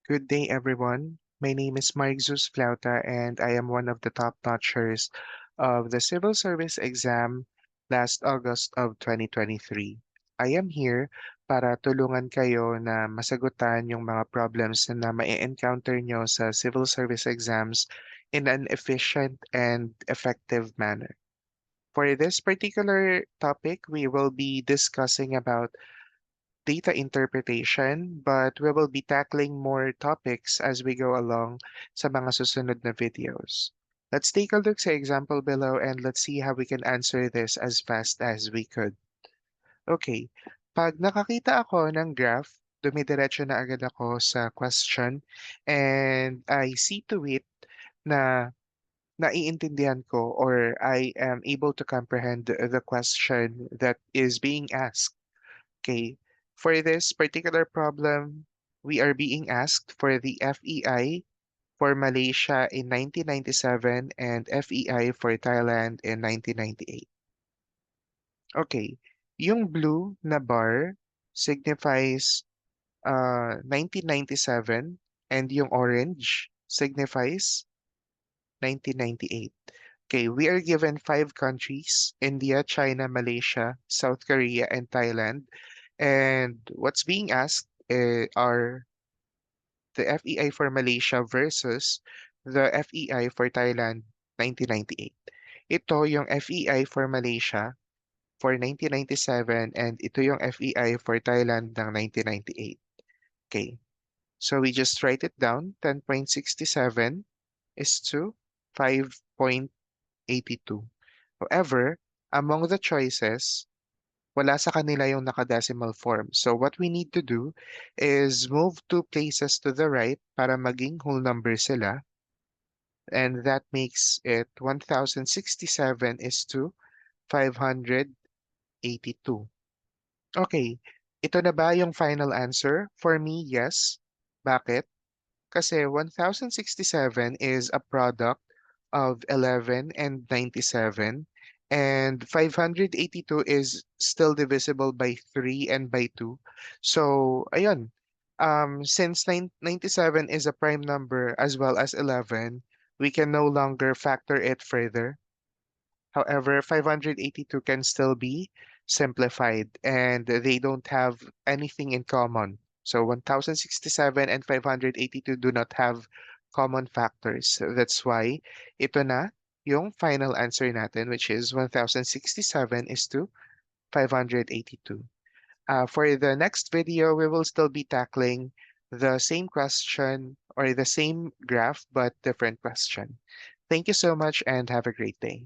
Good day, everyone. My name is Mike Zeus Flauta, and I am one of the top notchers of the Civil Service exam last August of 2023. I am here para tulungan kayo na masagutan yung mga problems na ma-encounter nyo sa civil service exams in an efficient and effective manner. For this particular topic, we will be discussing about data interpretation, but we will be tackling more topics as we go along sa mga susunod na videos. Let's take a look sa example below and let's see how we can answer this as fast as we could. Okay, pag nakakita ako ng graph, dumidiretso na agad ako sa question and I see to it na naiintindihan ko or I am able to comprehend the question that is being asked. Okay, for this particular problem, we are being asked for the FEI for Malaysia in 1997 and FEI for Thailand in 1998. Okay, yung blue na bar signifies 1997 and yung orange signifies 1998. Okay, we are given five countries: India, China, Malaysia, South Korea, and Thailand. And what's being asked are the FEI for Malaysia versus the FEI for Thailand 1998. Ito yung FEI for Malaysia for 1997 and ito yung FEI for Thailand ng 1998. Okay, so we just write it down. 10.67 is to 5.82. However, among the choices, wala sa kanila yung naka-decimal form. So what we need to do is move two places to the right para maging whole number sila. And that makes it 1067 is to 582. Okay, ito na ba yung final answer? For me, yes. Bakit? Kasi 1067 is a product of 11 and 97, and 582 is still divisible by 3 and by 2. So, ayun. Since 97 is a prime number as well as 11, we can no longer factor it further. However, 582 can still be simplified and they don't have anything in common. So 1067 and 582 do not have common factors. That's why ito na yung final answer natin, which is 1067 is to 582. For the next video, we will still be tackling the same question or the same graph but different question. Thank you so much and have a great day.